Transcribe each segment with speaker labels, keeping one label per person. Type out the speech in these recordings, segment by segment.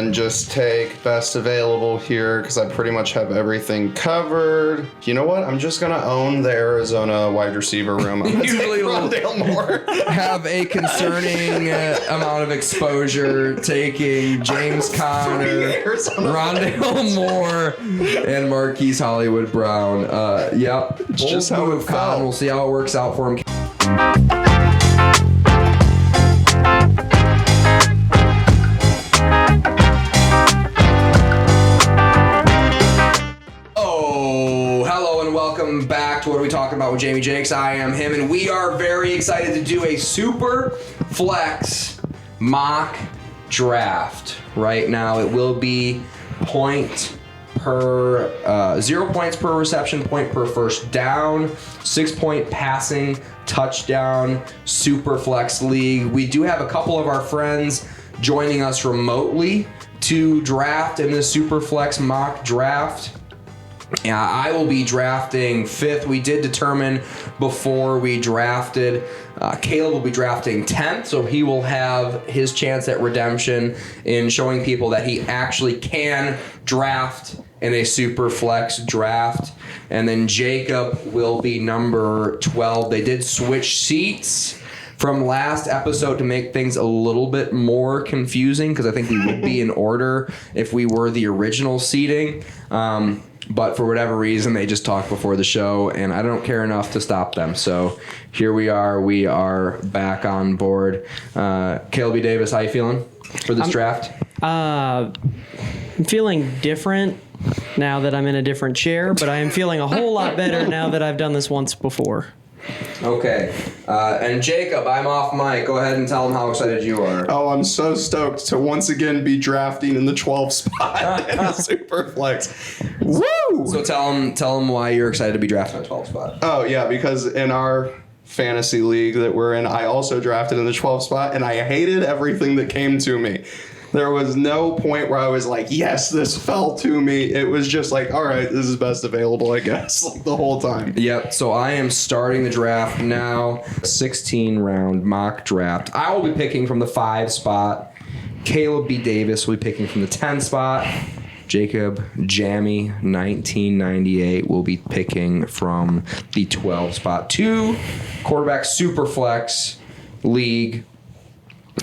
Speaker 1: and just take best available here because I pretty much have everything covered. You know what? I'm just going to own the Arizona wide receiver room. I'm going to take Rondale Moore.
Speaker 2: Have a concerning amount of exposure taking James Conner, Rondale Moore, and Marquise Hollywood Brown. Yep.
Speaker 1: It's just how it felt.
Speaker 2: We'll see how it works out for him. Welcome back to What Are We Talking About with Jamie Jakes. I am him, and we are very excited to do a SuperFlex mock draft. Right now, it will be 0 points per reception, point per first down, 6-point passing, touchdown, SuperFlex League. We do have a couple of our friends joining us remotely to draft in this SuperFlex mock draft. I will be drafting 5th. We did determine before we drafted. Caleb will be drafting 10th, so he will have his chance at redemption in showing people that he actually can draft in a SuperFlex draft. And then Jacob will be number 12. They did switch seats from last episode to make things a little bit more confusing because I think we would be in order if we were the original seating. But for whatever reason, they just talked before the show, and I don't care enough to stop them. So here we are. We are back on board. Caleb B. Davis, how you feeling for this draft?
Speaker 3: I'm feeling different now that I'm in a different chair, but I am feeling a whole lot better now that I've done this once before.
Speaker 2: Okay. And Jacob, I'm off mic. Go ahead and tell them how excited you are.
Speaker 1: Oh, I'm so stoked to once again be drafting in the 12th spot in the SuperFlex. Woo!
Speaker 2: So tell them why you're excited to be drafted in the 12th spot.
Speaker 1: Oh, yeah, because in our fantasy league that we're in, I also drafted in the 12th spot, and I hated everything that came to me. There was no point where I was like, yes, this fell to me. It was just like, all right, this is best available, I guess, like the whole time.
Speaker 2: Yep, so I am starting the draft now. 16-round mock draft. I will be picking from the 5 spot. Caleb B. Davis will be picking from the 10 spot. Jacob Jammy 1998 will be picking from the 12 spot. 2 quarterback SuperFlex league.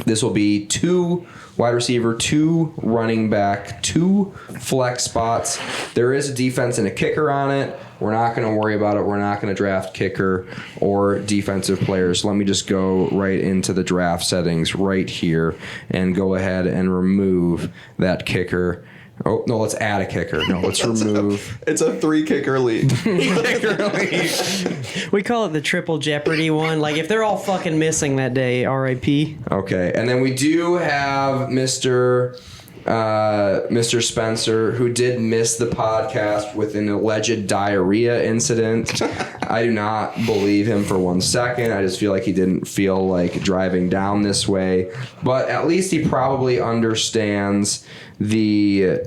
Speaker 2: This will be 2 wide receiver, 2 running back, 2 flex spots. There is a defense and a kicker on it. We're not going to worry about it. We're not going to draft kicker or defensive players. Let me just go right into the draft settings right here and go ahead and remove that kicker. Oh, no, let's add a kicker. No, let's remove.
Speaker 1: It's a 3-kicker league.
Speaker 3: We call it the triple Jeopardy one. Like, if they're all fucking missing that day, R.I.P.
Speaker 2: Okay, and then we do have Mr. Spencer, who did miss the podcast with an alleged diarrhea incident. I do not believe him for 1 second. I just feel like he didn't feel like driving down this way. But at least he probably understands the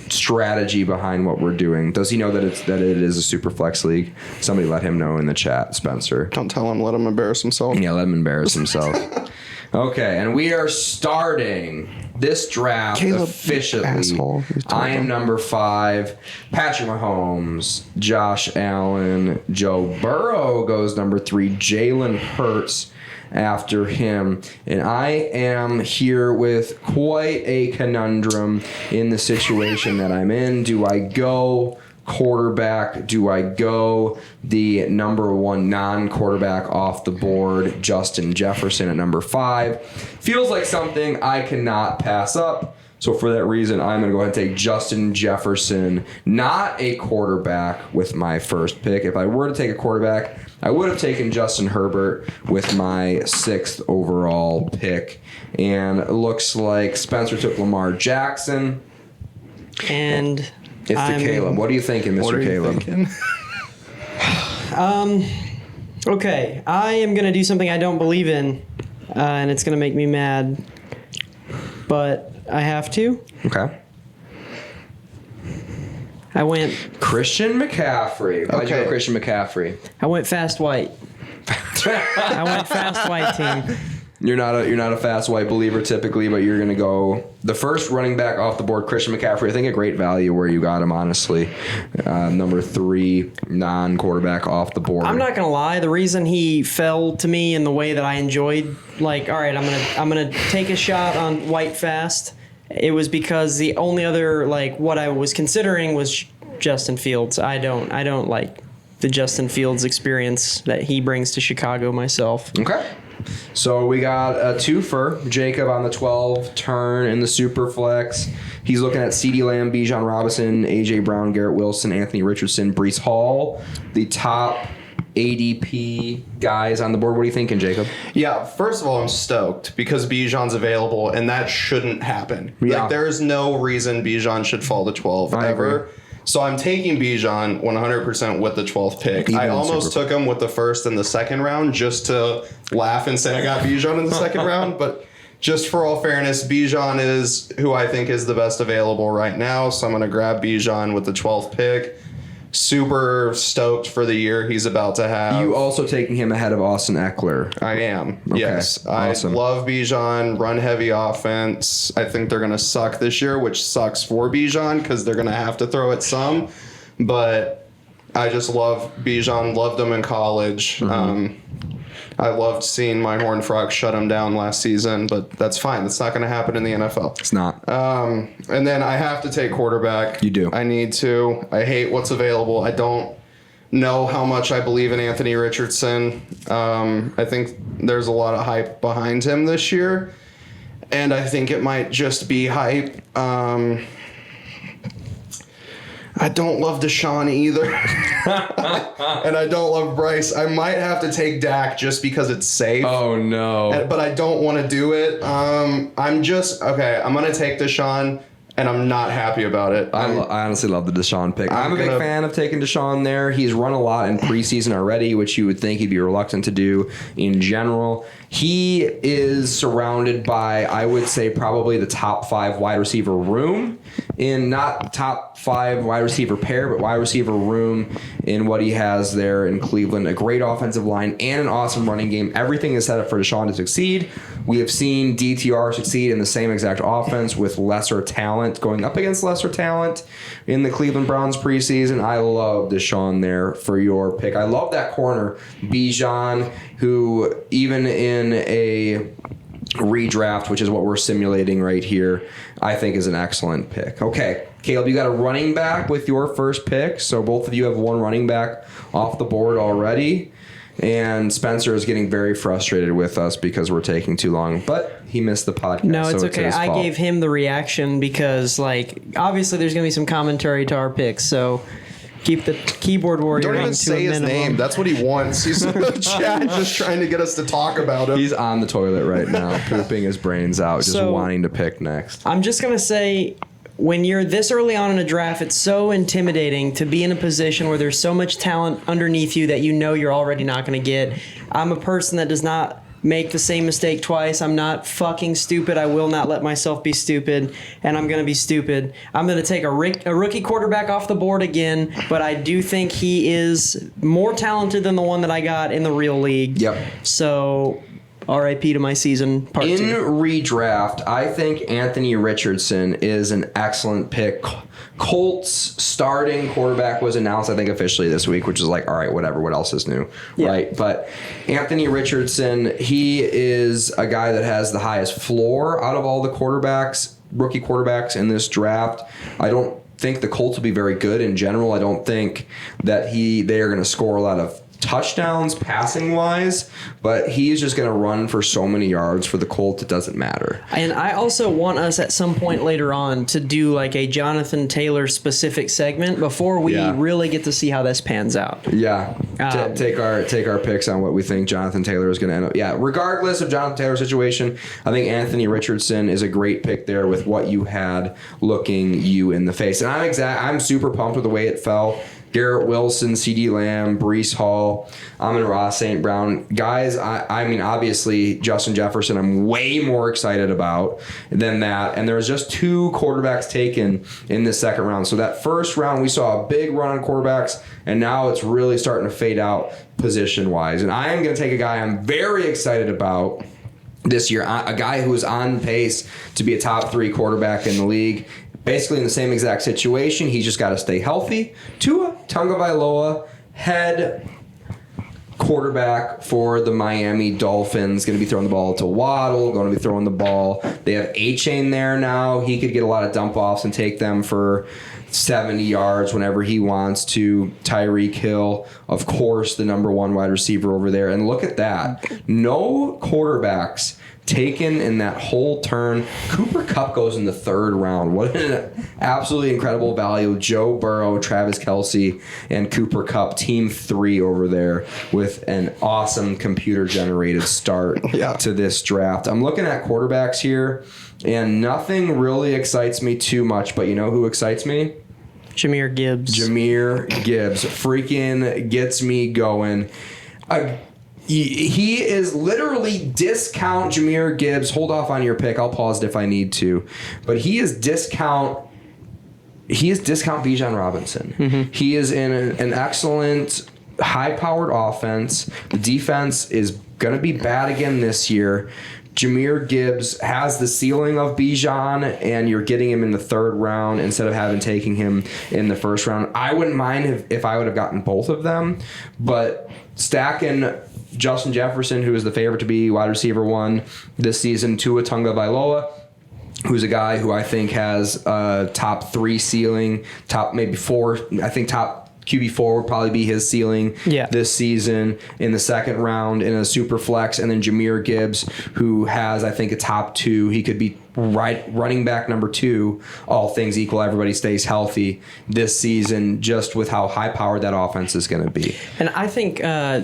Speaker 2: strategy behind what we're doing. Does he know that it is a SuperFlex league? Somebody let him know in the chat, Spencer.
Speaker 1: Don't tell him. Let him embarrass himself.
Speaker 2: Yeah, let him embarrass himself. Okay, and we are starting this draft
Speaker 1: Caleb,
Speaker 2: officially.
Speaker 1: Asshole.
Speaker 2: I am number 5. Patrick Mahomes, Josh Allen, Joe Burrow goes number 3. Jalen Hurts after him. And I am here with quite a conundrum in the situation that I'm in. Do I go quarterback? Do I go the number 1 non-quarterback off the board, Justin Jefferson at number 5? Feels like something I cannot pass up. So for that reason, I'm going to go ahead and take Justin Jefferson, not a quarterback, with my first pick. If I were to take a quarterback, I would have taken Justin Herbert with my 6th overall pick. And it looks like Spencer took Lamar Jackson.
Speaker 3: And
Speaker 2: it's the Caleb. What are you thinking, Mr. Caleb?
Speaker 3: Okay, I am going to do something I don't believe in, and it's going to make me mad. But I have to.
Speaker 2: Okay.
Speaker 3: I went
Speaker 2: Christian McCaffrey. Why'd you go Christian McCaffrey?
Speaker 3: I went fast white. I went fast white team.
Speaker 2: You're not a fast white believer typically, but you're going to go the first running back off the board, Christian McCaffrey. I think a great value where you got him, honestly. Number 3 non-quarterback off the board.
Speaker 3: I'm not gonna lie. The reason he fell to me in the way that I enjoyed, like, all right, I'm gonna take a shot on White fast. It was because the only other what I was considering was Justin Fields. I don't like the Justin Fields experience that he brings to Chicago myself.
Speaker 2: Okay. So we got a twofer. Jacob on the 12 turn in the SuperFlex. He's looking at CeeDee Lamb, Bijan Robinson, A.J. Brown, Garrett Wilson, Anthony Richardson, Breece Hall. The top ADP guys on the board. What are you thinking, Jacob?
Speaker 1: Yeah, first of all, I'm stoked because Bijan's available, and that shouldn't happen.
Speaker 2: Yeah.
Speaker 1: There's no reason Bijan should fall to 12
Speaker 2: I
Speaker 1: ever.
Speaker 2: agree.
Speaker 1: So I'm taking Bijan 100% with the 12th pick.
Speaker 2: Even
Speaker 1: I
Speaker 2: in
Speaker 1: almost took him with the first and the second round just to laugh and say I got Bijan in the second round, but just for all fairness, Bijan is who I think is the best available right now, so I'm going to grab Bijan with the 12th pick. Super stoked for the year he's about to have.
Speaker 2: You also taking him ahead of Austin Eckler.
Speaker 1: I am.
Speaker 2: Okay,
Speaker 1: Yes.
Speaker 2: awesome.
Speaker 1: I love Bijan, run heavy offense. I think they're going to suck this year, which sucks for Bijan because they're going to have to throw it some. But I just love Bijan, loved him in college. I loved seeing my Horned Frog shut him down last season, but that's fine. That's not going to happen in the NFL.
Speaker 2: It's not.
Speaker 1: And then I have to take quarterback.
Speaker 2: You do.
Speaker 1: I need to. I hate what's available. I don't know how much I believe in Anthony Richardson. I think there's a lot of hype behind him this year, and I think it might just be hype. I don't love Deshaun either. And I don't love Bryce. I might have to take Dak just because it's safe.
Speaker 2: Oh, no.
Speaker 1: But I don't want to do it. I'm going to take Deshaun, and I'm not happy about it.
Speaker 2: I honestly love the Deshaun pick. I'm a big fan of taking Deshaun there. He's run a lot in preseason already, which you would think he'd be reluctant to do in general. He is surrounded by, I would say, probably the top 5 wide receiver room in not top 5 wide receiver pair, but wide receiver room in what he has there in Cleveland. A great offensive line and an awesome running game. Everything is set up for Deshaun to succeed. We have seen DTR succeed in the same exact offense with lesser talent, going up against lesser talent in the Cleveland Browns preseason. I love Deshaun there for your pick. I love that corner, Bijan, who even in a redraft, which is what we're simulating right here, I think is an excellent pick. Okay, Caleb, you got a running back with your first pick, so both of you have one running back off the board already. And Spencer is getting very frustrated with us because we're taking too long, but he missed the podcast.
Speaker 3: No, it's
Speaker 2: so
Speaker 3: okay.
Speaker 2: his fault.
Speaker 3: I gave him the reaction because, obviously there's going to be some commentary to our picks, so keep the keyboard warrior
Speaker 1: Don't even
Speaker 3: to
Speaker 1: say
Speaker 3: a
Speaker 1: his
Speaker 3: minimum.
Speaker 1: name. That's what he wants. He's in the chat just trying to get us to talk about him.
Speaker 2: He's on the toilet right now, pooping his brains out, just
Speaker 3: So-
Speaker 2: wanting to pick next.
Speaker 3: I'm just going to say, when you're this early on in a draft, it's so intimidating to be in a position where there's so much talent underneath you that you know you're already not going to get. I'm a person that does not make the same mistake twice. I'm not fucking stupid. I will not let myself be stupid, and I'm going to be stupid. I'm going to take a rookie quarterback off the board again, but I do think he is more talented than the one that I got in the real league.
Speaker 2: Yep.
Speaker 3: So R.I.P. to my season part
Speaker 2: In
Speaker 3: 2.
Speaker 2: redraft, I think Anthony Richardson is an excellent pick. Colts starting quarterback was announced, I think, officially this week, which is like, all right, whatever, what else is new, right? But Anthony Richardson, he is a guy that has the highest floor out of all the quarterbacks, rookie quarterbacks in this draft. I don't think the Colts will be very good in general. I don't think that they are going to score a lot of touchdowns passing wise, but he's just going to run for so many yards for the Colts, it doesn't matter.
Speaker 3: And I also want us at some point later on to do like a Jonathan Taylor specific segment before we really get to see how this pans out.
Speaker 2: Yeah, take our picks on what we think Jonathan Taylor is going to end up. Yeah, regardless of Jonathan Taylor's situation, I think Anthony Richardson is a great pick there with what you had looking you in the face. And I'm super pumped with the way it fell. Garrett Wilson, CeeDee Lamb, Breece Hall, Amon-Ra St. Brown. Guys, I mean, obviously, Justin Jefferson, I'm way more excited about than that. And there was just 2 quarterbacks taken in the second round. So that first round, we saw a big run on quarterbacks, and now it's really starting to fade out position-wise. And I am going to take a guy I'm very excited about this year. A guy who is on pace to be a top 3 quarterback in the league. Basically in the same exact situation. He's just got to stay healthy. Tua Tagovailoa, head quarterback for the Miami Dolphins. Going to be throwing the ball to Waddle. Going to be throwing the ball. They have A-Chain there now. He could get a lot of dump-offs and take them for 70 yards whenever he wants to. Tyreek Hill, of course, the number 1 wide receiver over there. And look at that. No quarterbacks taken in that whole turn. Cooper Kupp goes in the 3rd round. What an absolutely incredible value. Joe Burrow, Travis Kelce, and Cooper Kupp, team 3 over there with an awesome computer-generated start to this draft. I'm looking at quarterbacks here, and nothing really excites me too much, but you know who excites me?
Speaker 3: Jahmyr Gibbs.
Speaker 2: Jahmyr Gibbs freaking gets me going. He is literally discount Jahmyr Gibbs. Hold off on your pick. I'll pause it if I need to. But he is discount Bijan Robinson. Mm-hmm. He is in an excellent, high-powered offense. The defense is going to be bad again this year. Jahmyr Gibbs has the ceiling of Bijan, and you're getting him in the 3rd round instead of taking him in the 1st round. I wouldn't mind if I would have gotten both of them, but stacking Justin Jefferson, who is the favorite to be wide receiver 1 this season, Tua Tagovailoa, who's a guy who I think has a top 3 ceiling, top maybe 4. I think top QB4 would probably be his ceiling this season in the 2nd round in a super flex. And then Jahmyr Gibbs, who has, I think, a top 2. He could be running back number 2, all things equal. Everybody stays healthy this season, just with how high-powered that offense is going to be.
Speaker 3: And I think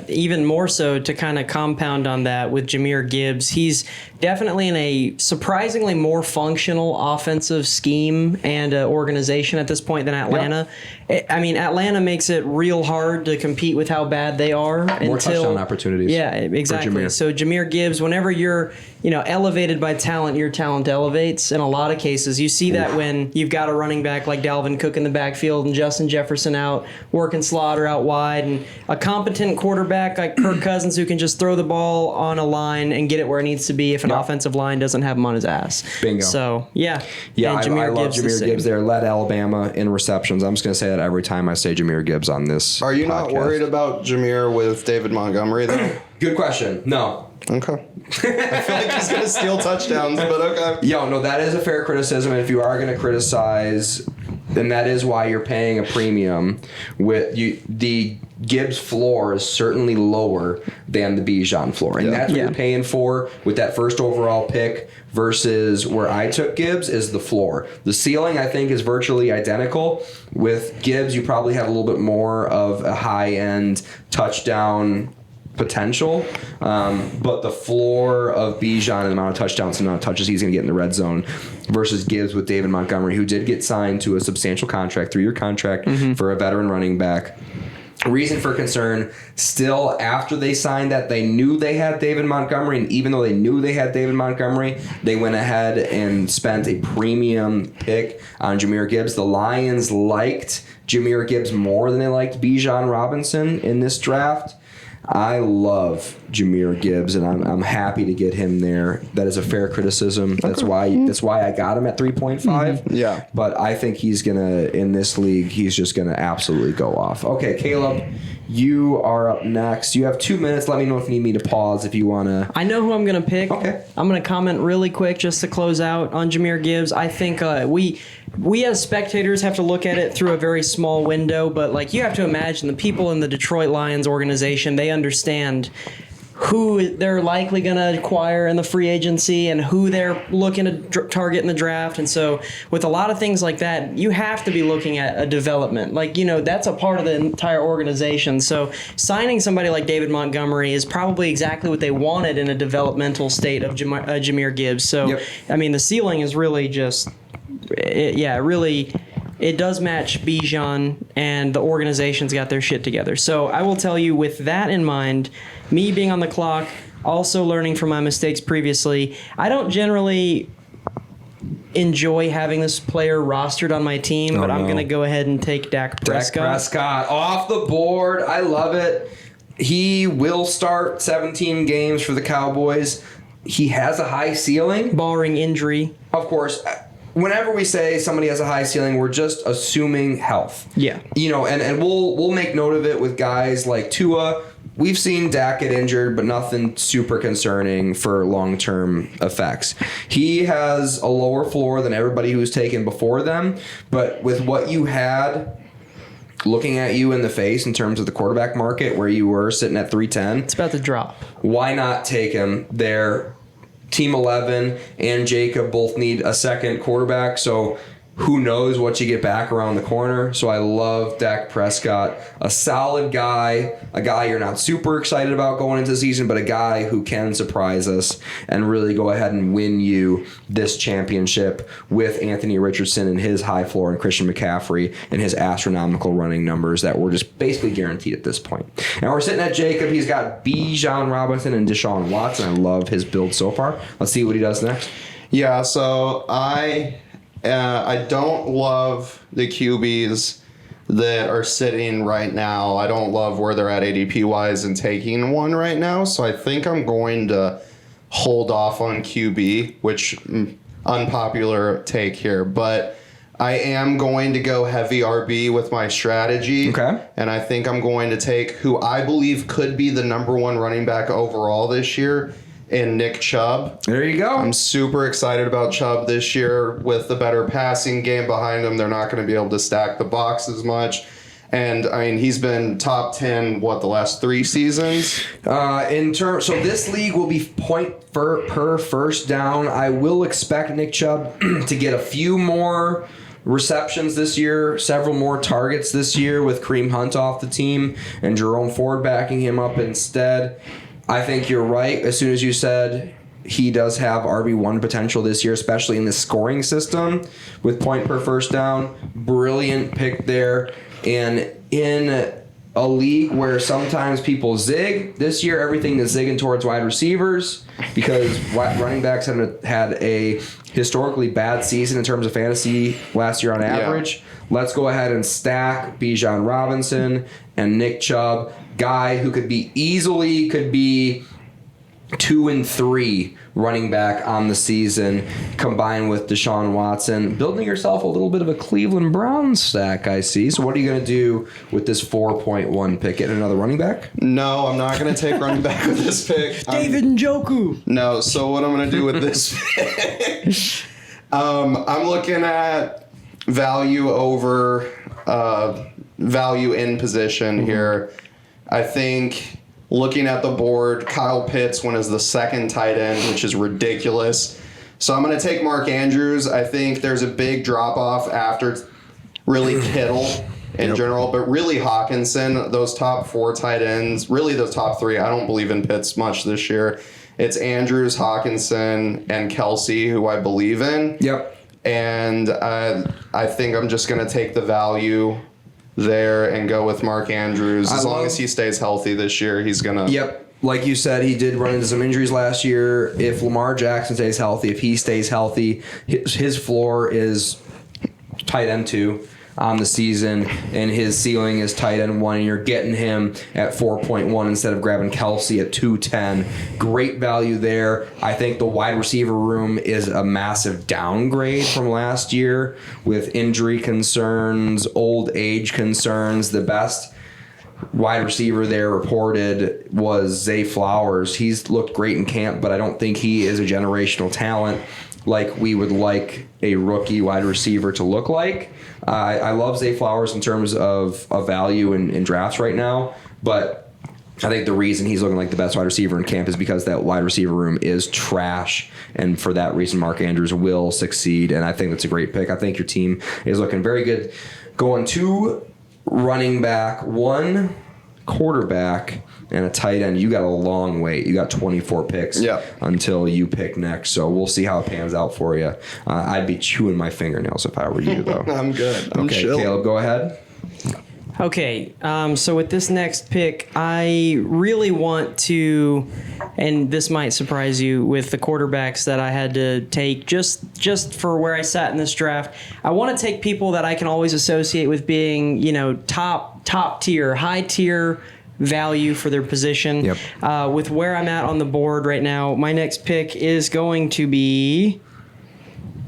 Speaker 3: even more so to kind of compound on that with Jahmyr Gibbs, he's definitely in a surprisingly more functional offensive scheme and organization at this point than Atlanta. Yep. I mean, Atlanta makes it real hard to compete with how bad they are.
Speaker 2: More touchdown opportunities.
Speaker 3: Yeah, exactly. So Jahmyr Gibbs, whenever you're elevated by talent, your talent elevates in a lot of cases. You see that when you've got a running back like Dalvin Cook in the backfield and Justin Jefferson out working slot or out wide, and a competent quarterback like Kirk Cousins who can just throw the ball on a line and get it where it needs to be if an offensive line doesn't have him on his ass.
Speaker 2: Bingo.
Speaker 3: So,
Speaker 2: yeah, I love Jahmyr Gibbs there. Led Alabama in receptions. I'm just going to say that every time I say Jahmyr Gibbs on this
Speaker 1: Are you
Speaker 2: podcast.
Speaker 1: not worried about Jahmyr with David Montgomery, though?
Speaker 2: Good question. No.
Speaker 1: Okay. I feel like he's going to steal touchdowns, but okay.
Speaker 2: No, that is a fair criticism. And if you are going to criticize, then that is why you're paying a premium. The Gibbs floor is certainly lower than the Bijan floor. And that's what you're paying for with that first overall pick versus where I took Gibbs is the floor. The ceiling, I think, is virtually identical. With Gibbs, you probably have a little bit more of a high-end touchdown potential, but the floor of Bijan and the amount of touchdowns and the amount of touches he's going to get in the red zone versus Gibbs with David Montgomery, who did get signed to a substantial contract, 3-year contract for a veteran running back. Reason for concern, still after they signed that, they knew they had David Montgomery, and even though they knew they had David Montgomery, they went ahead and spent a premium pick on Jahmyr Gibbs. The Lions liked Jahmyr Gibbs more than they liked Bijan Robinson in this draft. I love Jahmyr Gibbs, and I'm happy to get him there. That is a fair criticism. That's why I got him at 3.5.
Speaker 1: Yeah.
Speaker 2: But I think he's gonna, in this league, he's just gonna absolutely go off. Okay, Caleb, you are up next. You have 2 minutes. Let me know if you need me to pause if you wanna.
Speaker 3: I know who I'm gonna pick.
Speaker 2: Okay.
Speaker 3: I'm gonna comment really quick just to close out on Jahmyr Gibbs. I think we as spectators have to look at it through a very small window, but like you have to imagine the people in the Detroit Lions organization, they understand who they're likely going to acquire in the free agency and who they're looking to target in the draft. And so with a lot of things like that, you have to be looking at a development. Like, that's a part of the entire organization. So signing somebody like David Montgomery is probably exactly what they wanted in a developmental state of Jahmyr Gibbs. So, I mean, the ceiling is really just... It does match Bijan, and the organization's got their shit together. So I will tell you, with that in mind, me being on the clock, also learning from my mistakes previously, I don't generally enjoy having this player rostered on my team, but I'm going to go ahead and take Dak Prescott.
Speaker 2: Dak Prescott off the board. I love it. He will start 17 games for the Cowboys. he has a high ceiling.
Speaker 3: barring injury.
Speaker 2: Of course, whenever we say somebody has a high ceiling, we're just assuming health.
Speaker 3: Yeah.
Speaker 2: And we'll make note of it with guys like Tua. We've seen Dak get injured, but nothing super concerning for long-term effects. He has a lower floor than everybody who's taken before them, but with what you had looking at you in the face in terms of the quarterback market where you were sitting at 310,
Speaker 3: It's about to drop.
Speaker 2: why not take him there? Team 11 and Jacob both need a second quarterback, so who knows what you get back around the corner. So I love Dak Prescott, a solid guy, a guy you're not super excited about going into the season, but a guy who can surprise us and really go ahead and win you this championship with Anthony Richardson and his high floor and Christian McCaffrey and his astronomical running numbers that were just basically guaranteed at this point. And we're sitting at Jacob. He's got Bijan Robinson and Deshaun Watson. I love his build so far. Let's see what he does next.
Speaker 1: Yeah, so I don't love the QBs that are sitting right now. I don't love where they're at ADP-wise and taking one right now. So I think I'm going to hold off on QB, which unpopular take here. But I am going to go heavy RB with my strategy.
Speaker 2: Okay.
Speaker 1: And I think I'm going to take who I believe could be the number one running back overall this year in Nick Chubb.
Speaker 2: There you go.
Speaker 1: I'm super excited about Chubb this year with the better passing game behind him. They're not going to be able to stack the box as much. And, I mean, he's been top 10, the last 3 seasons?
Speaker 2: So this league will be point per first down. I will expect Nick Chubb to get a few more receptions this year, several more targets this year with Kareem Hunt off the team and Jerome Ford backing him up instead. I think you're right. As soon as you said he does have RB1 potential this year, especially in the scoring system with point per first down. Brilliant pick there. And in a league where sometimes people zig, this year everything is zigging towards wide receivers because running backs have had a historically bad season in terms of fantasy last year on average. Yeah. Let's go ahead and stack Bijan Robinson and Nick Chubb, guy who could be 2 and 3 running back on the season, combined with Deshaun Watson, building yourself a little bit of a Cleveland Browns stack, I see. So what are you going to do with this 4.1 pick? Get another running back?
Speaker 1: No, I'm not going to take running back with this pick.
Speaker 3: David Njoku.
Speaker 1: No, so what I'm going to do with this pick, I'm looking at value over value in position here. I think looking at the board, Kyle Pitts went as the second tight end, which is ridiculous. So I'm going to take Mark Andrews. I think there's a big drop-off after really Kittle in general, but really Hawkinson, those top 4 tight ends, really those top 3. I don't believe in Pitts much this year. It's Andrews, Hawkinson, and Kelsey, who I believe in.
Speaker 2: Yep.
Speaker 1: And I think I'm just going to take the value there and go with Mark Andrews. As long as he stays healthy this year, he's going to...
Speaker 2: Yep. Like you said, he did run into some injuries last year. If Lamar Jackson stays healthy, if he stays healthy, his floor is tight end 2 on the season, and his ceiling is tight end 1, and you're getting him at 4.1 instead of grabbing Kelsey at 210. Great value there. I think the wide receiver room is a massive downgrade from last year with injury concerns, old age concerns. The best wide receiver there reported was Zay Flowers. He's looked great in camp, but I don't think he is a generational talent like we would like a rookie wide receiver to look like. I love Zay Flowers in terms of value in drafts right now, but I think the reason he's looking like the best wide receiver in camp is because that wide receiver room is trash, and for that reason, Mark Andrews will succeed, and I think that's a great pick. I think your team is looking very good. Going 2 running back, 1 quarterback, and a tight end. You got a long wait. You got 24 picks until you pick next. So we'll see how it pans out for you. I'd be chewing my fingernails if I were you, though.
Speaker 1: I'm good. I'm
Speaker 2: okay,
Speaker 1: chill.
Speaker 2: Caleb, go ahead.
Speaker 3: Okay, so with this next pick, I really want to, and this might surprise you with the quarterbacks that I had to take just for where I sat in this draft. I want to take people that I can always associate with being, top tier, high tier value for their position.
Speaker 2: Yep.
Speaker 3: With where I'm at on the board right now, my next pick is going to be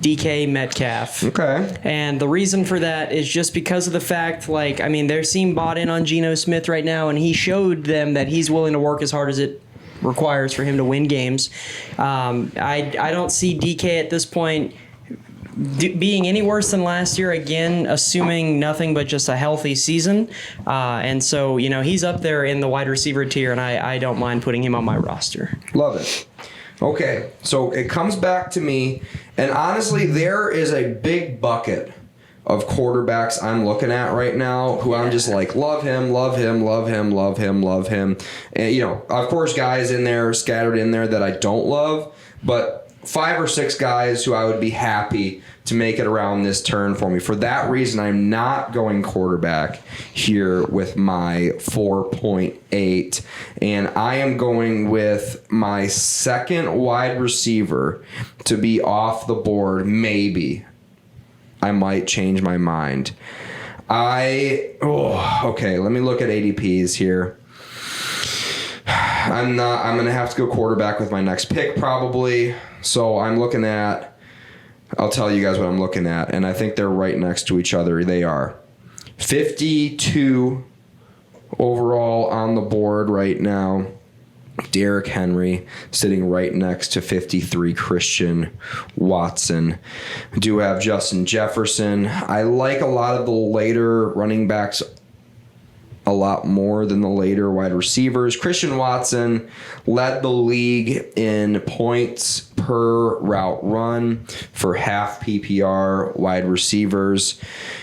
Speaker 3: DK Metcalf.
Speaker 2: Okay.
Speaker 3: And the reason for that is just because of the fact, they seem bought in on Geno Smith right now, and he showed them that he's willing to work as hard as it requires for him to win games. I don't see DK at this point being any worse than last year, again, assuming nothing but just a healthy season. And so, he's up there in the wide receiver tier, and I don't mind putting him on my roster.
Speaker 2: Love it. Okay, so it comes back to me, and honestly, there is a big bucket of quarterbacks I'm looking at right now who I'm just like, love him, love him, love him, love him, love him. And, of course, guys in there, scattered in there that I don't love, but 5 or 6 guys who I would be happy to make it around this turn for me. For that reason, I'm not going quarterback here with my 4.8, and I am going with my second wide receiver to be off the board. Maybe I might change my mind. Okay, let me look at ADPs here. I'm going to have to go quarterback with my next pick probably. So I'm looking at, I'll tell you guys what I'm looking at, and I think they're right next to each other. They are 52 overall on the board right now. Derrick Henry sitting right next to 53 Christian Watson. We do have Justin Jefferson. I like a lot of the later running backs a lot more than the later wide receivers. Christian Watson led the league in points per route run for half PPR wide receivers.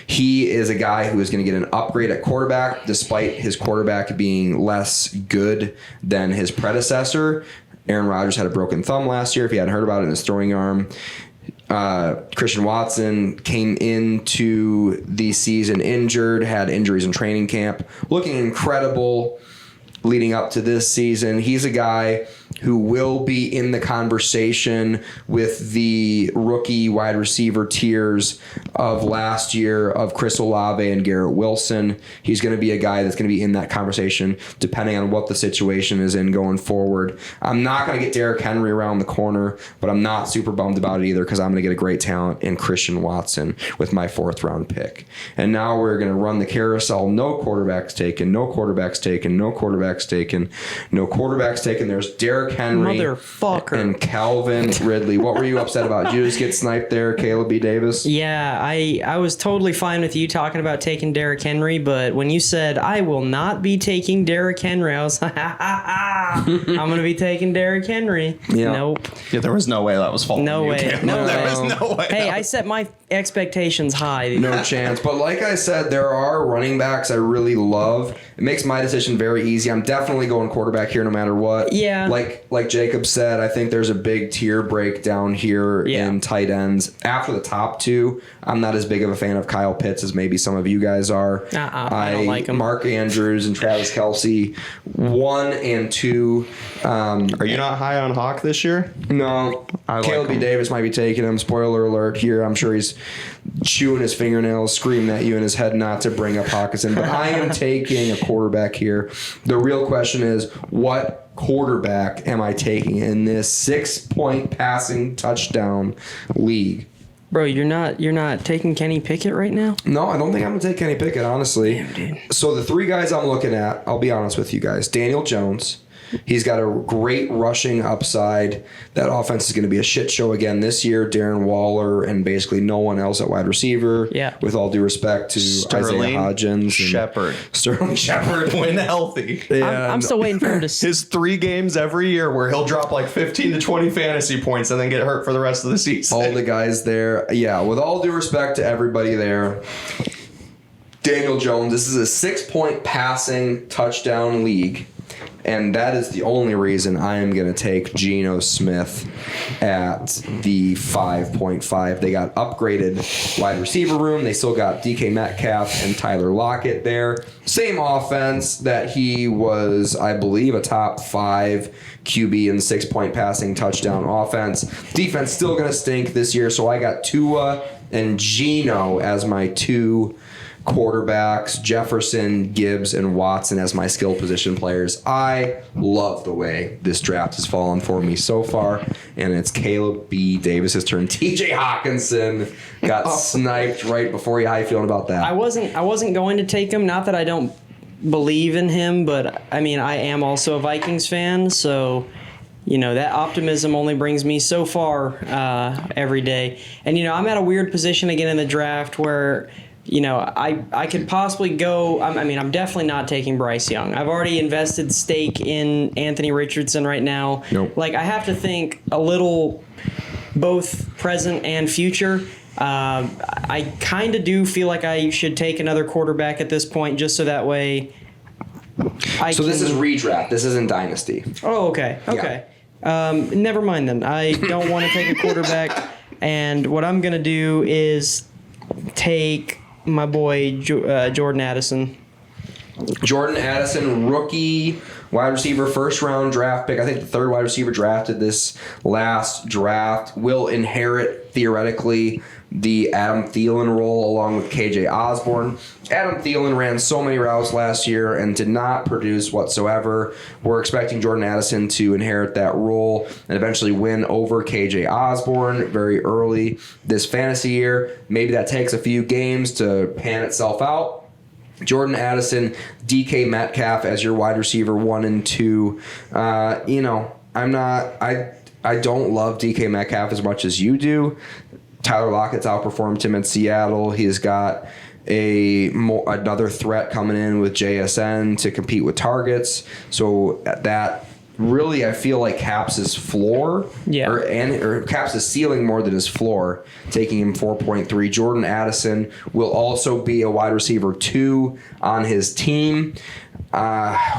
Speaker 2: He is a guy who is going to get an upgrade at quarterback despite his quarterback being less good than his predecessor. Aaron Rodgers had a broken thumb last year, if you hadn't heard about it, in his throwing arm. Christian Watson came into the season injured, had injuries in training camp, looking incredible leading up to this season. He's a guy who will be in the conversation with the rookie wide receiver tiers of last year of Chris Olave and Garrett Wilson. He's going to be a guy that's going to be in that conversation depending on what the situation is in going forward. I'm not going to get Derrick Henry around the corner, but I'm not super bummed about it either because I'm going to get a great talent in Christian Watson with my 4th round pick. And now we're going to run the carousel. No quarterbacks taken, no quarterbacks taken, no quarterbacks taken, no quarterbacks taken. There's Derrick Henry
Speaker 3: Motherfucker.
Speaker 2: and Calvin Ridley. What were you upset about? Did you just get sniped there, Caleb B. Davis?
Speaker 3: Yeah, I was totally fine with you talking about taking Derrick Henry, but when you said, I will not be taking Derrick Henry, I was like, I'm going to be taking Derrick Henry.
Speaker 2: Yeah.
Speaker 3: Nope.
Speaker 1: Yeah, there was no way that was falling.
Speaker 3: No way.
Speaker 1: There was no way.
Speaker 3: Hey, I set my expectations high.
Speaker 2: No chance. But like I said, there are running backs I really love. It makes my decision very easy. I'm definitely going quarterback here no matter what.
Speaker 3: Yeah.
Speaker 2: Like Jacob said, I think there's a big tier breakdown here in tight ends. After the top 2, I'm not as big of a fan of Kyle Pitts as maybe some of you guys are.
Speaker 3: I don't like him.
Speaker 2: Mark Andrews and Travis Kelce, 1 and 2.
Speaker 1: Are you not high on Hawk this year?
Speaker 2: No.
Speaker 1: I like
Speaker 2: Caleb B.
Speaker 1: him.
Speaker 2: Davis might be taking him. Spoiler alert here. I'm sure he's chewing his fingernails, screaming at you in his head not to bring up Hawkinson. But I am taking a quarterback here. The real question is, what quarterback am I taking in this 6-point passing touchdown league?
Speaker 3: Bro, you're not taking Kenny Pickett right now?
Speaker 2: No, I don't think I'm going to take Kenny Pickett, honestly.
Speaker 3: Damn, dude.
Speaker 2: So the 3 guys I'm looking at, I'll be honest with you guys. Daniel Jones. He's got a great rushing upside. That offense is going to be a shit show again this year. Darren Waller and basically no one else at wide receiver.
Speaker 3: Yeah.
Speaker 2: With all due respect to Isaiah Hodgins. Sterling Shepard.
Speaker 1: When healthy.
Speaker 3: I'm still waiting for him to...
Speaker 1: His 3 games every year where he'll drop like 15 to 20 fantasy points and then get hurt for the rest of the season.
Speaker 2: All the guys there. Yeah, with all due respect to everybody there, Daniel Jones, this is a 6-point passing touchdown league. And that is the only reason I am going to take Geno Smith at the 5.5. They got upgraded wide receiver room. They still got DK Metcalf and Tyler Lockett there. Same offense that he was, I believe, a top 5 QB in 6-point passing touchdown offense. Defense still going to stink this year, so I got Tua and Geno as my 2 quarterbacks, Jefferson, Gibbs, and Watson as my skill position players. I love the way this draft has fallen for me so far, and it's Caleb B. Davis's turn. TJ Hawkinson got sniped right before you. How you feeling about that?
Speaker 3: I wasn't going to take him. Not that I don't believe in him, but I mean, I am also a Vikings fan, so that optimism only brings me so far every day. And I'm at a weird position again in the draft where I could possibly go. I'm definitely not taking Bryce Young. I've already invested stake in Anthony Richardson right now.
Speaker 2: Nope.
Speaker 3: Like, I have to think a little both present and future. I kind of do feel like I should take another quarterback at this point, just so that way
Speaker 2: This is redraft. This isn't Dynasty.
Speaker 3: Oh, okay. Okay. Never mind then. I don't want to take a quarterback, and what I'm going to do is take my boy Jordan Addison.
Speaker 2: Jordan Addison, rookie wide receiver, first round draft pick. I think the third wide receiver drafted this last draft. Will inherit, theoretically, the Adam Thielen role along with KJ Osborne. Adam Thielen ran so many routes last year and did not produce whatsoever. We're expecting Jordan Addison to inherit that role and eventually win over KJ Osborne very early this fantasy year. Maybe that takes a few games to pan itself out. Jordan Addison, DK Metcalf as your wide receiver 1 and 2. I don't love DK Metcalf as much as you do. Tyler Lockett's outperformed him in Seattle. He's got another threat coming in with JSN to compete with targets. So that really, I feel like Cap's floor, or Cap's ceiling more than his floor, taking him 4.3. Jordan Addison will also be a wide receiver 2 on his team,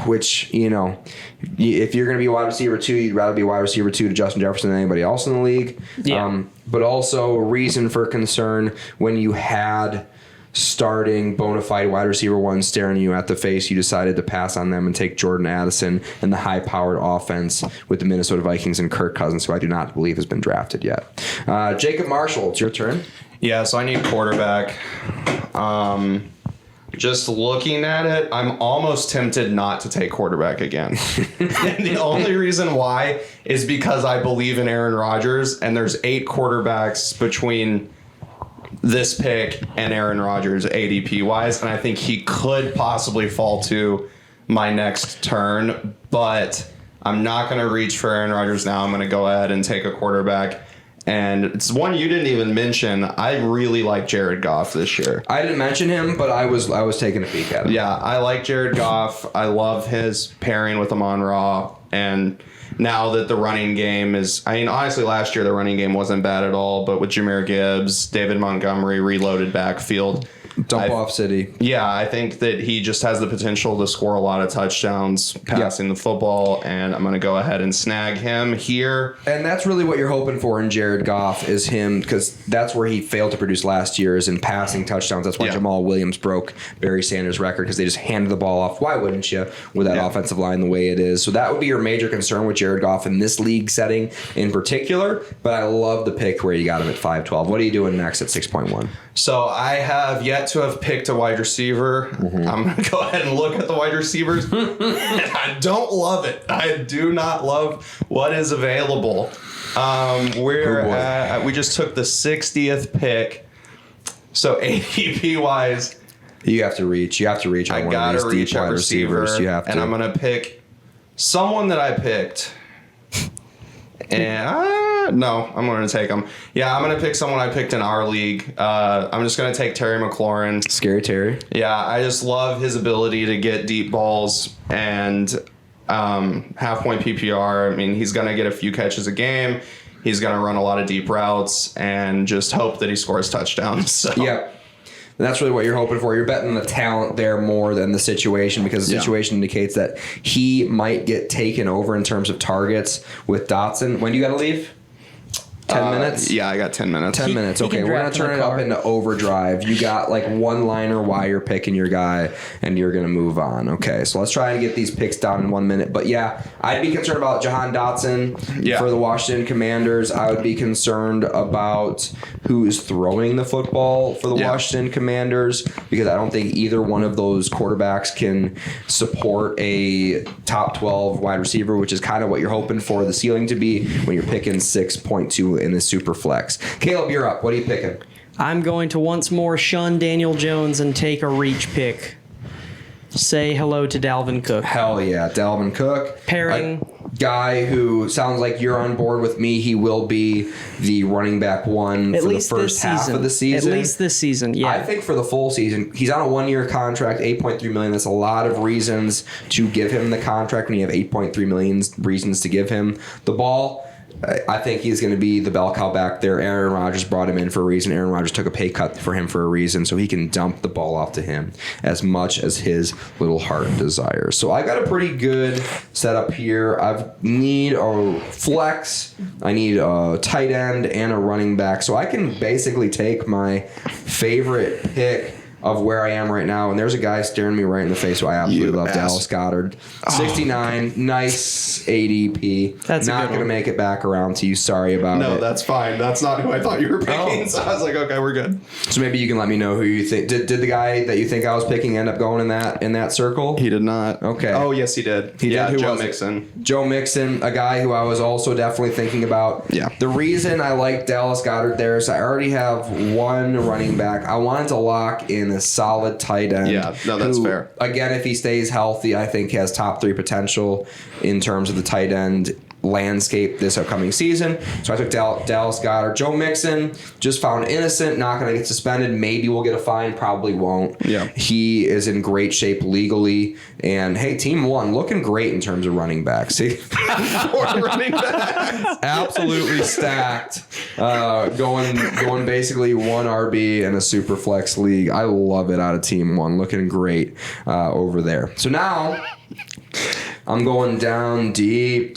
Speaker 2: which, if you're going to be a wide receiver 2, you'd rather be a wide receiver 2 to Justin Jefferson than anybody else in the league.
Speaker 3: Yeah.
Speaker 2: But also reason for concern when you had starting bona fide wide receiver 1 staring you at the face, you decided to pass on them and take Jordan Addison and the high-powered offense with the Minnesota Vikings and Kirk Cousins, who I do not believe has been drafted yet. Jacob Marshall, it's your turn.
Speaker 1: Yeah, so I need quarterback. Just looking at it, I'm almost tempted not to take quarterback again. And the only reason why is because I believe in Aaron Rodgers, and there's 8 quarterbacks between this pick and Aaron Rodgers ADP wise, and I think he could possibly fall to my next turn, but I'm not going to reach for Aaron Rodgers now. I'm going to go ahead and take a quarterback. And it's one you didn't even mention. I really like Jared Goff this year.
Speaker 2: I didn't mention him, but I was taking a peek at him.
Speaker 1: Yeah, I like Jared Goff. I love his pairing with Amon-Ra. And now that the running game is... honestly, last year the running game wasn't bad at all. But with Jahmyr Gibbs, David Montgomery, reloaded backfield...
Speaker 2: Dump-off city.
Speaker 1: Yeah, I think that he just has the potential to score a lot of touchdowns passing the football, and I'm going to go ahead and snag him here.
Speaker 2: And that's really what you're hoping for in Jared Goff, is him, because that's where he failed to produce last year, is in passing touchdowns. That's why Jamal Williams broke Barry Sanders' record, because they just handed the ball off. Why wouldn't you, with that offensive line the way it is? So that would be your major concern with Jared Goff in this league setting in particular, but I love the pick where you got him at 5.12. What are you doing next at 6.1?
Speaker 1: So I have yet to have picked a wide receiver. Mm-hmm. I'm going to go ahead and look at the wide receivers. And I don't love it. I do not love what is available. We just took the 60th pick. So ADP wise,
Speaker 2: you have to reach. You have to reach on one of these deep wide receivers. You have to.
Speaker 1: And I'm going to pick someone that I picked. And no, I'm going to take him. Yeah, I'm going to pick someone I picked in our league. I'm just going to take Terry McLaurin.
Speaker 2: Scary Terry.
Speaker 1: Yeah, I just love his ability to get deep balls and half-point PPR. I mean, he's going to get a few catches a game. He's going to run a lot of deep routes and just hope that he scores touchdowns. So.
Speaker 2: Yeah. And that's really what you're hoping for. You're betting the talent there more than the situation, because the situation indicates that he might get taken over in terms of targets with Dotson. When do you got to leave? 10 minutes?
Speaker 1: Yeah, I got 10 minutes.
Speaker 2: 10 minutes.
Speaker 3: he
Speaker 2: Okay,
Speaker 3: can
Speaker 2: we're going
Speaker 3: draft
Speaker 2: to turn
Speaker 3: in
Speaker 2: it
Speaker 3: a
Speaker 2: up
Speaker 3: car.
Speaker 2: into overdrive. You got like one liner why you're picking your guy, and you're going to move on. Okay, so let's try and get these picks down in 1 minute. But yeah, I'd be concerned about Jahan Dotson for the Washington Commanders. I would be concerned about who is throwing the football for the Washington Commanders, because I don't think either one of those quarterbacks can support a top 12 wide receiver, which is kind of what you're hoping for the ceiling to be when you're picking 6.2 in the SuperFlex. Caleb, you're up. What are you picking?
Speaker 3: I'm going to once more shun Daniel Jones and take a reach pick. Say hello to Dalvin Cook.
Speaker 2: Hell yeah, Dalvin Cook.
Speaker 3: Pairing.
Speaker 2: A guy who sounds like you're on board with me. He will be the running back one
Speaker 3: At
Speaker 2: for the
Speaker 3: least
Speaker 2: first
Speaker 3: this
Speaker 2: half
Speaker 3: season.
Speaker 2: of the season.
Speaker 3: At least this season, yeah.
Speaker 2: I think for the full season, he's on a 1-year contract, $8.3 million. That's a lot of reasons to give him the contract when you have $8.3 million reasons to give him the ball. I think he's going to be the bell cow back there. Aaron Rodgers brought him in for a reason. Aaron Rodgers took a pay cut for him for a reason, so he can dump the ball off to him as much as his little heart desires. So I got a pretty good setup here. I need a flex, I need a tight end, and a running back. So I can basically take my favorite pick of where I am right now, and there's a guy staring me right in the face who I absolutely love, Dallas Goedert. 69, nice ADP.
Speaker 3: That's a
Speaker 2: not
Speaker 3: good
Speaker 2: going to
Speaker 3: one.
Speaker 2: make it back around to you. Sorry about it.
Speaker 1: No, that's fine. That's not who I thought you were picking. So I was like, okay, we're good.
Speaker 2: So maybe you can let me know who you think. Did the guy that you think I was picking end up going in that circle?
Speaker 1: He did not.
Speaker 2: Okay.
Speaker 1: Oh, yes, he did.
Speaker 2: He did? Who
Speaker 1: Joe
Speaker 2: was it?
Speaker 1: Mixon.
Speaker 2: Joe Mixon, a guy who I was also definitely thinking about.
Speaker 1: Yeah.
Speaker 2: The reason I like Dallas Goedert there is I already have one running back. I wanted to lock in a solid tight end.
Speaker 1: Yeah, no, that's
Speaker 2: who,
Speaker 1: fair.
Speaker 2: Again, if he stays healthy, I think has top 3 potential in terms of the tight end landscape this upcoming season. So I took Dallas Goedert. Joe Mixon, just found innocent, not going to get suspended. Maybe we'll get a fine, probably won't.
Speaker 1: Yeah.
Speaker 2: He is in great shape legally. And hey, team 1 looking great in terms of running back. See?
Speaker 1: Four running backs.
Speaker 2: Absolutely stacked. Going basically 1 RB in a super flex league. I love it out of team 1. Looking great over there. So now I'm going down deep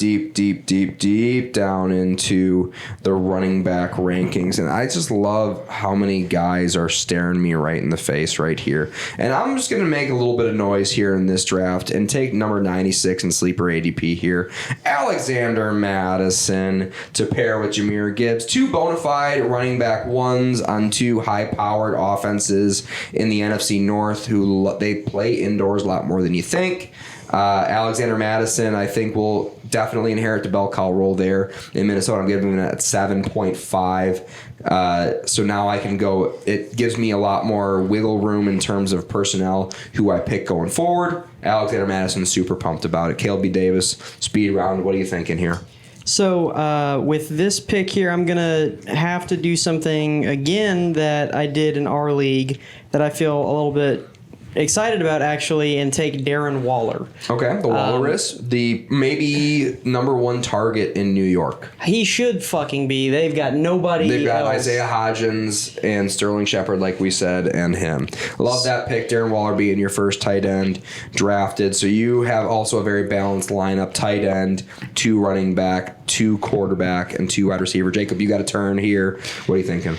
Speaker 2: down into the running back rankings. And I just love how many guys are staring me right in the face right here. And I'm just going to make a little bit of noise here in this draft and take number 96 in sleeper ADP here. Alexander Madison to pair with Jahmyr Gibbs. 2 bona fide running back ones on 2 high-powered offenses in the NFC North who they play indoors a lot more than you think. Alexander Madison, I think, will definitely inherit the bell cow role there in Minnesota. I'm giving him at 7.5. So now I can go. It gives me a lot more wiggle room in terms of personnel who I pick going forward. Alexander Madison, super pumped about it. Caleb B. Davis, speed round. What are you thinking here?
Speaker 3: So with this pick here, I'm going to have to do something again that I did in our league that I feel a little bit excited about, actually, and take Darren Waller.
Speaker 2: Okay, the Walrus, the maybe number 1 target in New York.
Speaker 3: He should fucking be. They've got nobody
Speaker 2: They've got
Speaker 3: else.
Speaker 2: Isaiah Hodgins and Sterling Shepard, like we said, and him. Love that pick, Darren Waller being your first tight end drafted. So you have also a very balanced lineup: tight end, 2 running back, 2 quarterback, and 2 wide receiver. Jacob, you got a turn here. What are you thinking?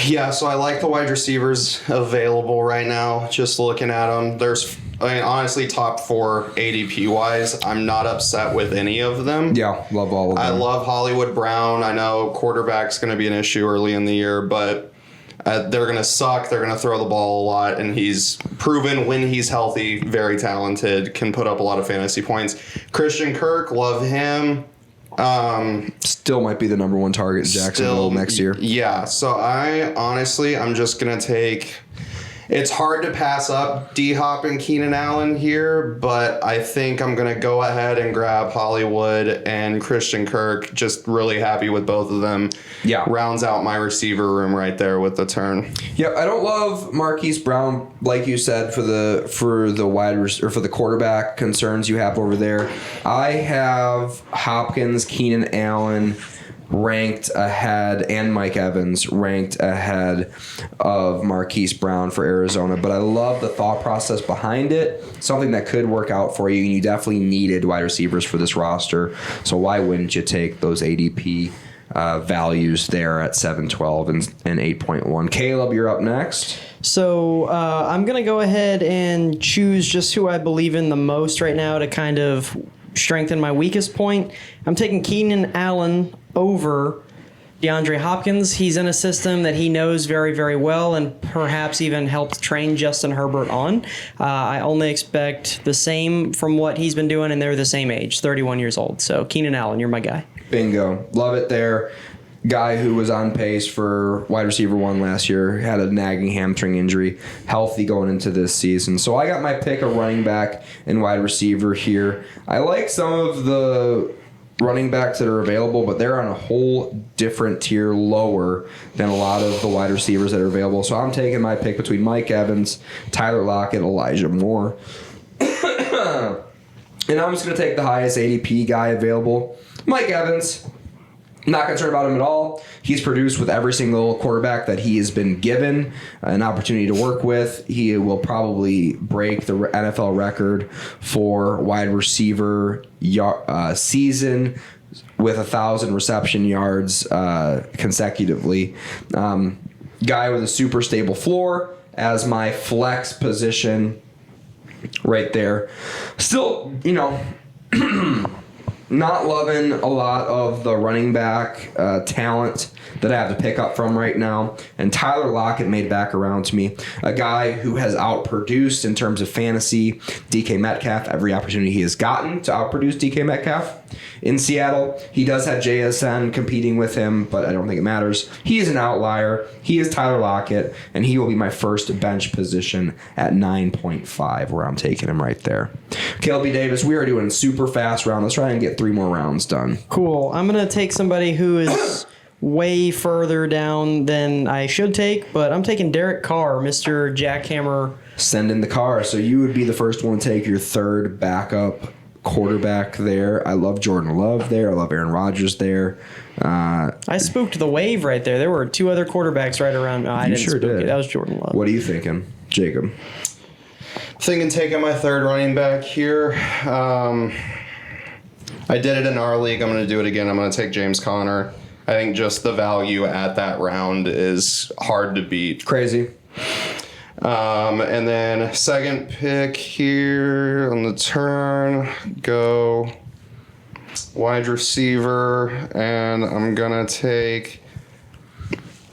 Speaker 1: Yeah, so I like the wide receivers available right now. Just looking at them, honestly, top 4 ADP wise, I'm not upset with any of them.
Speaker 2: Yeah, love all of them.
Speaker 1: I love Hollywood Brown. I know quarterback's going to be an issue early in the year, but they're going to suck. They're going to throw the ball a lot, and he's proven when he's healthy, very talented, can put up a lot of fantasy points. Christian Kirk, love him.
Speaker 2: Still might be the number 1 target in Jacksonville next year.
Speaker 1: Yeah, so I'm just going to take... It's hard to pass up D-Hop and Keenan Allen here, but I think I'm going to go ahead and grab Hollywood and Christian Kirk. Just really happy with both of them.
Speaker 2: Yeah.
Speaker 1: Rounds out my receiver room right there with the turn.
Speaker 2: Yep, I don't love Marquise Brown, like you said, for the for the quarterback concerns you have over there. I have Hopkins, Keenan Allen ranked ahead, and Mike Evans ranked ahead of Marquise Brown for Arizona. But I love the thought process behind it. Something that could work out for you, and you definitely needed wide receivers for this roster. So why wouldn't you take those ADP values there at 7.12 and 8.1. Caleb, you're up next.
Speaker 3: So I'm going to go ahead and choose just who I believe in the most right now to kind of strengthen my weakest point. I'm taking Keenan Allen over DeAndre Hopkins. He's in a system that he knows very, very well and perhaps even helped train Justin Herbert on. I only expect the same from what he's been doing, and they're the same age, 31 years old. So Keenan Allen, you're my guy.
Speaker 2: Bingo. Love it there. Guy who was on pace for wide receiver 1 last year, had a nagging hamstring injury, healthy going into this season. So I got my pick of running back and wide receiver here. I like some of the running backs that are available, but they're on a whole different tier lower than a lot of the wide receivers that are available. So I'm taking my pick between Mike Evans, Tyler Lockett, Elijah Moore. And I'm just going to take the highest ADP guy available, Mike Evans. Not concerned about him at all. He's produced with every single quarterback that he has been given an opportunity to work with. He will probably break the NFL record for wide receiver season with 1,000 reception yards consecutively. Guy with a super stable floor as my flex position right there. Still, not loving a lot of the running back talent that I have to pick up from right now. And Tyler Lockett made back around to me. A guy who has outproduced in terms of fantasy DK Metcalf every opportunity he has gotten to outproduce DK Metcalf in Seattle. He does have JSN competing with him, but I don't think it matters. He is an outlier. He is Tyler Lockett, and he will be my first bench position at 9.5, where I'm taking him right there. KLB Davis, we are doing super fast round. Let's try and get 3 more rounds done.
Speaker 3: Cool. I'm going to take somebody who is way further down than I should take, but I'm taking Derek Carr, Mr. Jackhammer.
Speaker 2: Send in the car. So you would be the first one to take your third backup quarterback there. I love Jordan Love there. I love Aaron Rodgers there.
Speaker 3: I spooked the wave right there. There were 2 other quarterbacks right around. No, I didn't
Speaker 2: sure
Speaker 3: spook
Speaker 2: did.
Speaker 3: it. That was Jordan Love.
Speaker 2: What are you thinking, Jacob?
Speaker 1: Thinking taking my third running back here. I did it in our league. I'm going to do it again. I'm going to take James Conner. I think just the value at that round is hard to beat.
Speaker 2: Crazy.
Speaker 1: And then second pick here on the turn, go wide receiver, and I'm going to take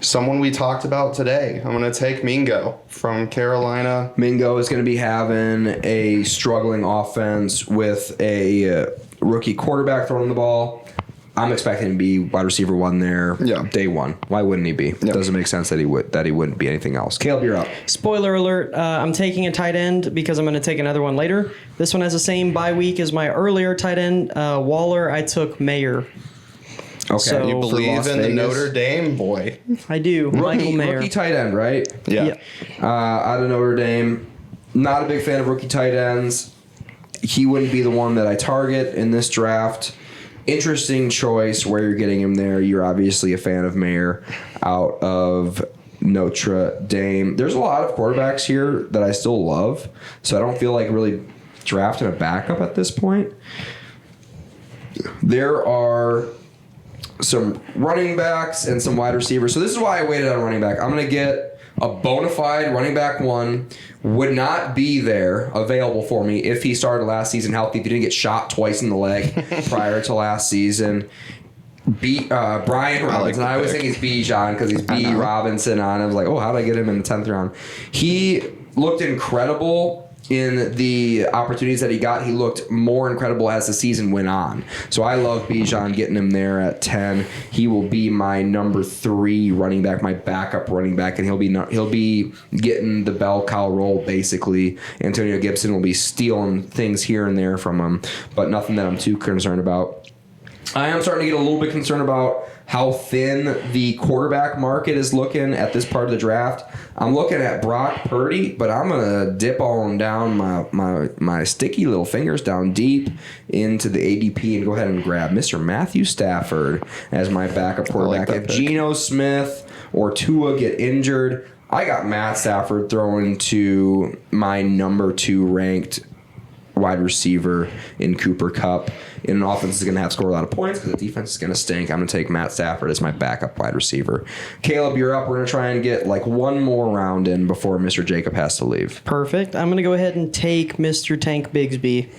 Speaker 1: someone we talked about today. I'm going to take Mingo from Carolina.
Speaker 2: Mingo is going to be having a struggling offense with a rookie quarterback throwing the ball. I'm expecting him to be wide receiver 1 there, day 1. Why wouldn't he be? It doesn't make sense that he wouldn't be anything else. Caleb, you're up.
Speaker 3: Spoiler alert, I'm taking a tight end because I'm going to take another one later. This one has the same bye week as my earlier tight end, Waller. I took Mayer.
Speaker 2: Okay.
Speaker 3: So,
Speaker 1: You believe in the
Speaker 2: Vegas.
Speaker 1: Notre Dame boy.
Speaker 3: I do. Michael Mayer.
Speaker 2: Rookie tight end, right?
Speaker 1: Yeah.
Speaker 2: Out of Notre Dame. Not a big fan of rookie tight ends. He wouldn't be the one that I target in this draft. Interesting choice where you're getting him there. You're obviously a fan of Mayer out of Notre Dame. There's a lot of quarterbacks here that I still love, so I don't feel like really drafting a backup at this point. There are some running backs and some wide receivers. So this is why I waited on running back. I'm going to get a bona fide running back 1. Would not be there available for me if he started last season healthy. If he didn't get shot twice in the leg prior to last season. Brian Robinson. I always think he's Bijan because he's B. Robinson on. I was like, oh, how did I get him in the 10th round? He looked incredible in the opportunities that he got. He looked more incredible as the season went on. So I love Bijan, getting him there at 10. He will be my number 3 running back, my backup running back, and he'll be getting the bell cow roll basically. Antonio Gibson will be stealing things here and there from him, but nothing that I'm too concerned about. I am starting to get a little bit concerned about how thin the quarterback market is looking at this part of the draft. I'm looking at Brock Purdy, but I'm going to dip on down my sticky little fingers down deep into the ADP and go ahead and grab Mr. Matthew Stafford as my backup quarterback. If Geno Smith or Tua get injured, I got Matt Stafford thrown to my number 2 ranked wide receiver in Cooper Kupp. In an offense is going to have to score a lot of points because the defense is going to stink. I'm going to take Matt Stafford as my backup wide receiver. Caleb, you're up. We're going to try and get like one more round in before Mr. Jacob has to leave.
Speaker 3: Perfect. I'm going to go ahead and take Mr. Tank Bigsby.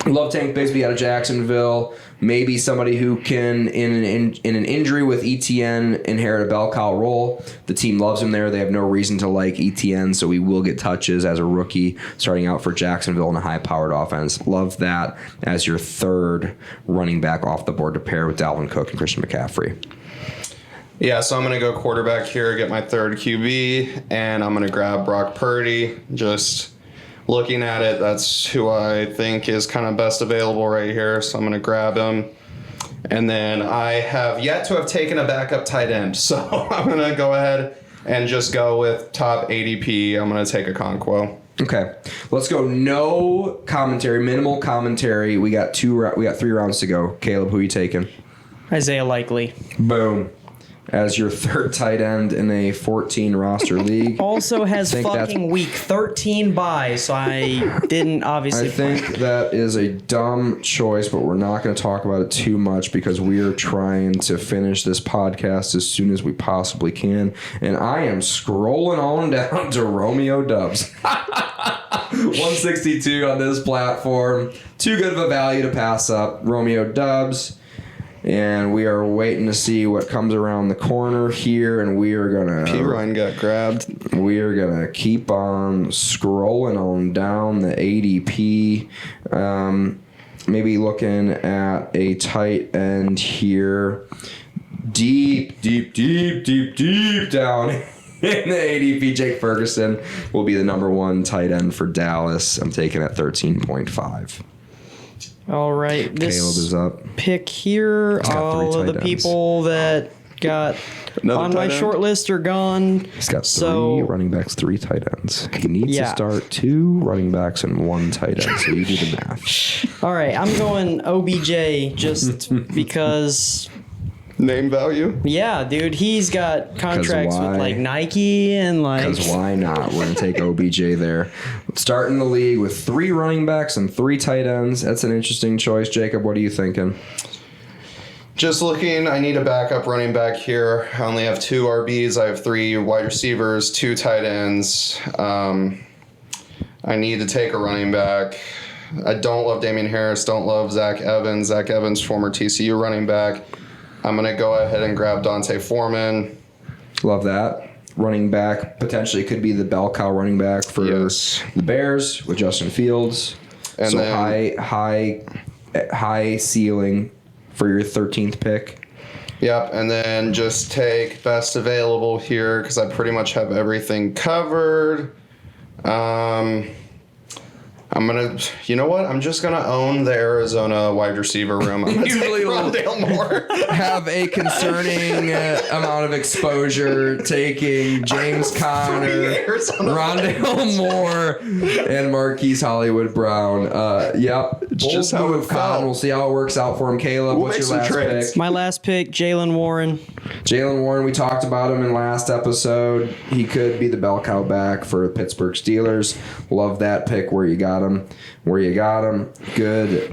Speaker 2: Love Tank Bigsby out of Jacksonville. Maybe somebody who can, in an injury with ETN, inherit a bell cow role. The team loves him there. They have no reason to like ETN, so he will get touches as a rookie starting out for Jacksonville in a high-powered offense. Love that as your third running back off the board to pair with Dalvin Cook and Christian McCaffrey.
Speaker 1: Yeah, so I'm going to go quarterback here, get my third QB, and I'm going to grab Brock Purdy. Just looking at it, that's who I think is kind of best available right here, so I'm going to grab him. And then I have yet to have taken a backup tight end, so I'm going to go ahead and just go with top ADP. I'm going to take a Conquo.
Speaker 2: Okay, let's go. No commentary, minimal commentary. We got 3 rounds to go. Caleb, who are you taking?
Speaker 3: Isaiah Likely.
Speaker 2: Boom. As your third tight end in a 14 roster league.
Speaker 3: Also has fucking week 13 bye, so I didn't obviously.
Speaker 2: I think that is a dumb choice, but we're not going to talk about it too much because we are trying to finish this podcast as soon as we possibly can. And I am scrolling on down to Romeo Dubs. 162 on this platform. Too good of a value to pass up. Romeo Dubs. And we are waiting to see what comes around the corner here, and we are gonna.
Speaker 1: P-Ryan got grabbed.
Speaker 2: We are gonna keep on scrolling on down the ADP. Maybe looking at a tight end here, deep down in the ADP. Jake Ferguson will be the number 1 tight end for Dallas. I'm taking at 13.5.
Speaker 3: All right, this
Speaker 2: Caleb is up.
Speaker 3: Pick here.
Speaker 2: All
Speaker 3: of the people that got on my short list are gone.
Speaker 2: He's got 3 running backs, 3 tight ends. He needs to start 2 running backs and 1 tight end, so you do the math.
Speaker 3: All right, I'm going OBJ just because.
Speaker 1: Name value?
Speaker 3: Yeah, dude, he's got contracts with like Nike and like.
Speaker 2: Because why not? We're gonna take OBJ there. Starting the league with 3 running backs and 3 tight ends. That's an interesting choice, Jacob. What are you thinking?
Speaker 1: Just looking, I need a backup running back here. I only have 2 RBs. I have 3 wide receivers, 2 tight ends. I need to take a running back. I don't love Damian Harris. Don't love Zach Evans. Zach Evans, former TCU running back. I'm going to go ahead and grab Dante Foreman.
Speaker 2: Love that. Running back potentially could be the bell cow running back for the Bears with Justin Fields. And so then, high ceiling for your 13th pick.
Speaker 1: Yep, and then just take best available here because I pretty much have everything covered. I'm going to, you know what? I'm just going to own the Arizona wide receiver room. I'm going to take Rondale Moore.
Speaker 2: Have a concerning amount of exposure taking James Conner, Rondale Moore, and Marquise Hollywood Brown. Yep.
Speaker 1: It's just how it felt.
Speaker 2: We'll see how it works out for him. Caleb, what's your last pick?
Speaker 3: My last pick, Jaylen Warren.
Speaker 2: Jaylen Warren, we talked about him in last episode. He could be the bell cow back for Pittsburgh Steelers. Love that pick where you got him. Good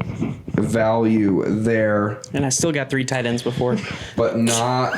Speaker 2: value there.
Speaker 3: And I still got 3 tight ends before.
Speaker 2: But not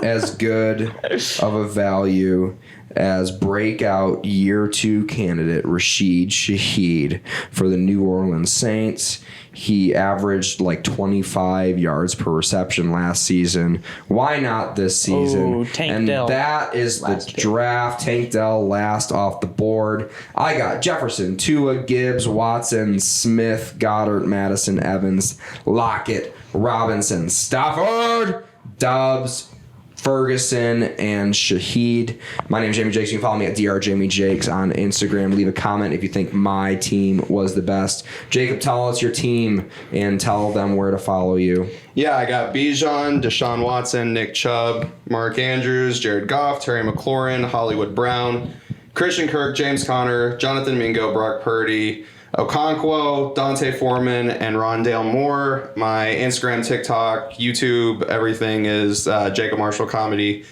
Speaker 2: as good of a value as breakout year 2 candidate Rashid Shaheed for the New Orleans Saints. He averaged like 25 yards per reception last season. Why not this season?
Speaker 3: Oh, Tank
Speaker 2: and
Speaker 3: Dell.
Speaker 2: that is the draft. Tank Dell last off the board. I got Jefferson, Tua, Gibbs, Watson, Smith, Goddard, Madison, Evans, Lockett, Robinson, Stafford, Dobbs, Ferguson, and Shaheed. My name is Jamie Jakes. You can follow me at drjamiejakes on Instagram. Leave a comment if you think my team was the best. Jacob, tell us your team and tell them where to follow you.
Speaker 1: Yeah, I got Bijan, Deshaun Watson, Nick Chubb, Mark Andrews, Jared Goff, Terry McLaurin, Hollywood Brown, Christian Kirk, James Conner, Jonathan Mingo, Brock Purdy, Okonkwo, Dante Foreman, and Rondale Moore. My Instagram, TikTok, YouTube, everything is Jacob Marshall Comedy.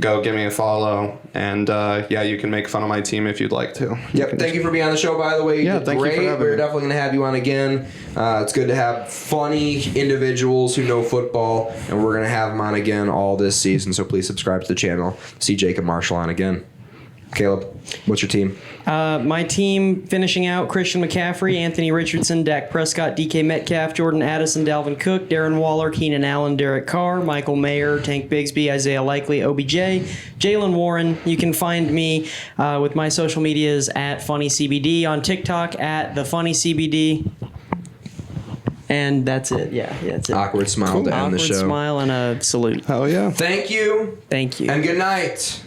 Speaker 1: go give me a follow. And yeah, you can make fun of my team if you'd like to.
Speaker 2: Yep. Thank you for being on the show, by the way. You did
Speaker 1: thank you for
Speaker 2: great.
Speaker 1: having
Speaker 2: We're
Speaker 1: me.
Speaker 2: definitely going to have you on again. It's good to have funny individuals who know football, and we're going to have them on again all this season. So please subscribe to the channel. See Jacob Marshall on again. Caleb, what's your team?
Speaker 3: My team finishing out: Christian McCaffrey, Anthony Richardson, Dak Prescott, DK Metcalf, Jordan Addison, Dalvin Cook, Darren Waller, Keenan Allen, Derek Carr, Michael Mayer, Tank Bigsby, Isaiah Likely, OBJ, Jalen Warren. You can find me with my social medias at FunnyCBD, on TikTok at TheFunnyCBD. And that's it. Yeah, that's it.
Speaker 2: Awkward smile to end the show.
Speaker 3: Awkward smile and a salute.
Speaker 1: Hell yeah.
Speaker 2: Thank you.
Speaker 3: Thank you.
Speaker 2: And good night.